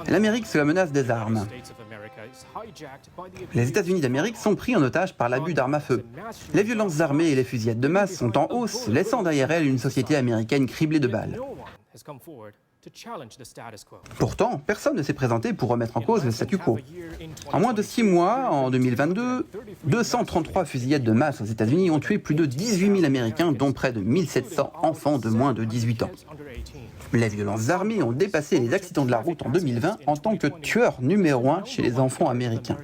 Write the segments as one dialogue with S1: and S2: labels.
S1: L'Amérique sous la menace des armes. Les États-Unis d'Amérique sont pris en otage par l'abus d'armes à feu. Les violences armées et les fusillades de masse sont en hausse, laissant derrière elles une société américaine criblée de balles. Pourtant, personne ne s'est présenté pour remettre en cause le statu quo. En moins de 6 mois, en 2022, 233 fusillades de masse aux États-Unis ont tué plus de 18 000 Américains, dont près de 1700 enfants de moins de 18 ans. Les violences armées ont dépassé les accidents de la route en 2020 en tant que tueur numéro 1 chez les enfants américains.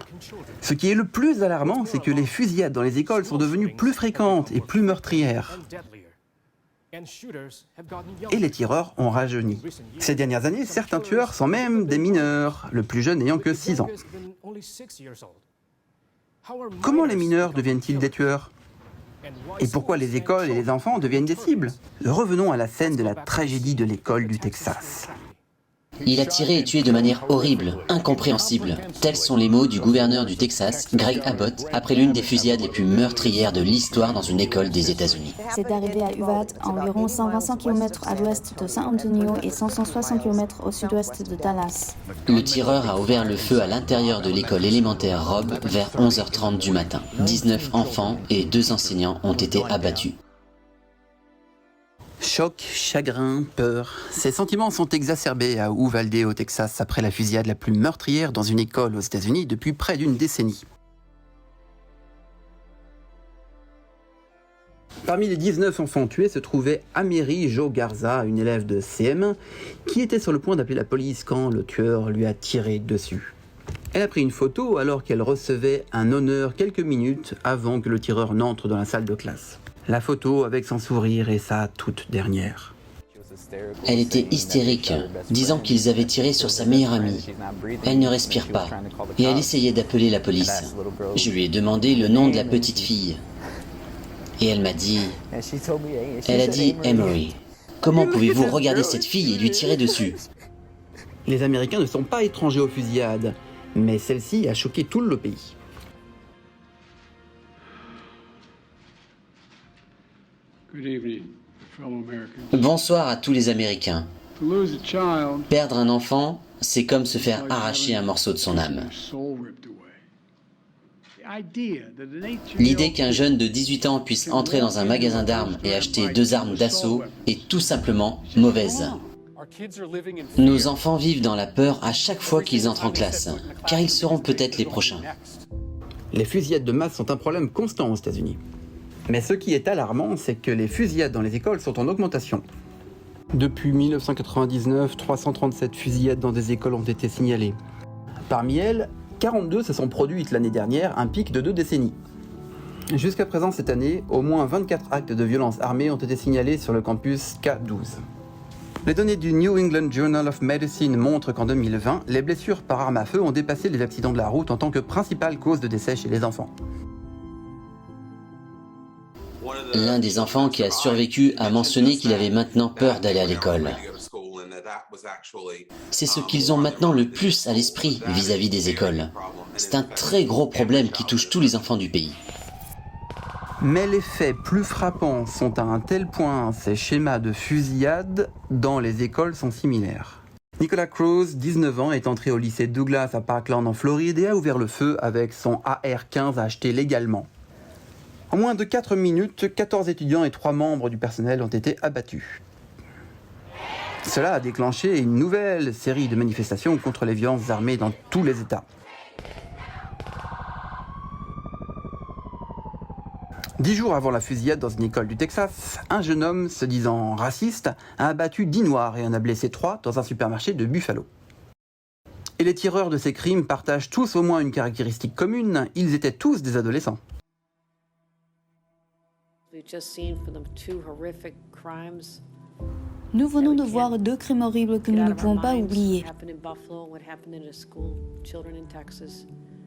S1: Ce qui est le plus alarmant, c'est que les fusillades dans les écoles sont devenues plus fréquentes et plus meurtrières. Et les tireurs ont rajeuni. Ces dernières années, certains tueurs sont même des mineurs, le plus jeune n'ayant que 6 ans. Comment les mineurs deviennent-ils des tueurs ? Et pourquoi les écoles et les enfants deviennent des cibles ? Revenons à la scène de la tragédie de l'école du Texas.
S2: Il a tiré et tué de manière horrible, incompréhensible. Tels sont les mots du gouverneur du Texas, Greg Abbott, après l'une des fusillades les plus meurtrières de l'histoire dans une école des États-Unis.
S3: C'est arrivé à Uvalde, environ 125 km à l'ouest de San Antonio et 160 km au sud-ouest de Dallas.
S2: Le tireur a ouvert le feu à l'intérieur de l'école élémentaire Robb vers 11h30 du matin. 19 enfants et 2 enseignants ont été abattus.
S1: Choc, chagrin, peur, ces sentiments sont exacerbés à Uvalde au Texas après la fusillade la plus meurtrière dans une école aux États-Unis depuis près d'une décennie. Parmi les 19 enfants tués se trouvait Amiri Jo Garza, une élève de CM1, qui était sur le point d'appeler la police quand le tueur lui a tiré dessus. Elle a pris une photo alors qu'elle recevait un honneur quelques minutes avant que le tireur n'entre dans la salle de classe. La photo avec son sourire et sa toute dernière.
S2: Elle était hystérique, disant qu'ils avaient tiré sur sa meilleure amie. Elle ne respire pas et elle essayait d'appeler la police. Je lui ai demandé le nom de la petite fille. Et elle m'a dit... Elle a dit Emory. Comment pouvez-vous regarder cette fille et lui tirer dessus ?
S1: Les Américains ne sont pas étrangers aux fusillades, mais celle-ci a choqué tout le pays.
S2: Bonsoir à tous les Américains. Perdre un enfant, c'est comme se faire arracher un morceau de son âme. L'idée qu'un jeune de 18 ans puisse entrer dans un magasin d'armes et acheter 2 armes d'assaut est tout simplement mauvaise. Nos enfants vivent dans la peur à chaque fois qu'ils entrent en classe, car ils seront peut-être les prochains.
S1: Les fusillades de masse sont un problème constant aux États-Unis. Mais ce qui est alarmant, c'est que les fusillades dans les écoles sont en augmentation. Depuis 1999, 337 fusillades dans des écoles ont été signalées. Parmi elles, 42 se sont produites l'année dernière, un pic de 2 décennies. Jusqu'à présent cette année, au moins 24 actes de violence armée ont été signalés sur le campus K12. Les données du New England Journal of Medicine montrent qu'en 2020, les blessures par arme à feu ont dépassé les accidents de la route en tant que principale cause de décès chez les enfants.
S2: L'un des enfants qui a survécu a mentionné qu'il avait maintenant peur d'aller à l'école. C'est ce qu'ils ont maintenant le plus à l'esprit vis-à-vis des écoles. C'est un très gros problème qui touche tous les enfants du pays.
S1: Mais les faits plus frappants sont à un tel point, ces schémas de fusillade dans les écoles sont similaires. Nicolas Cruz, 19 ans, est entré au lycée Douglas à Parkland en Floride et a ouvert le feu avec son AR-15 acheté légalement. En moins de 4 minutes, 14 étudiants et 3 membres du personnel ont été abattus. Cela a déclenché une nouvelle série de manifestations contre les violences armées dans tous les États. 10 jours avant la fusillade dans une école du Texas, un jeune homme, se disant raciste, a abattu 10 noirs et en a blessé 3 dans un supermarché de Buffalo. Et les tireurs de ces crimes partagent tous au moins une caractéristique commune, ils étaient tous des adolescents.
S3: Nous venons de voir 2 crimes horribles que nous ne pouvons pas oublier.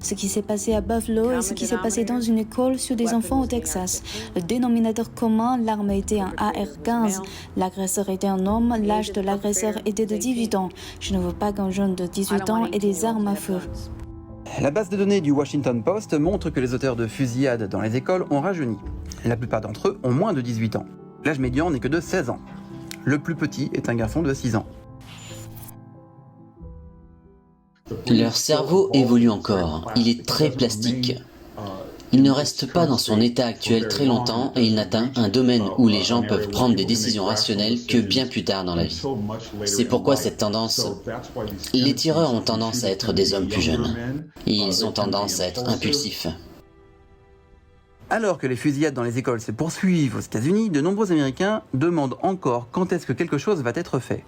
S3: Ce qui s'est passé à Buffalo et ce qui s'est passé dans une école sur des enfants au Texas. Le dénominateur commun, l'arme était un AR-15. L'agresseur était un homme, l'âge de l'agresseur était de 18 ans. Je ne veux pas qu'un jeune de 18 ans ait des armes à feu.
S1: La base de données du Washington Post montre que les auteurs de fusillades dans les écoles ont rajeuni. La plupart d'entre eux ont moins de 18 ans. L'âge médian n'est que de 16 ans. Le plus petit est un garçon de 6 ans.
S2: Leur cerveau évolue encore, il est très plastique. Il ne reste pas dans son état actuel très longtemps et il n'atteint un domaine où les gens peuvent prendre des décisions rationnelles que bien plus tard dans la vie. C'est pourquoi cette tendance... Les tireurs ont tendance à être des hommes plus jeunes. Ils ont tendance à être impulsifs.
S1: Alors que les fusillades dans les écoles se poursuivent aux États-Unis, de nombreux Américains demandent encore quand est-ce que quelque chose va être fait.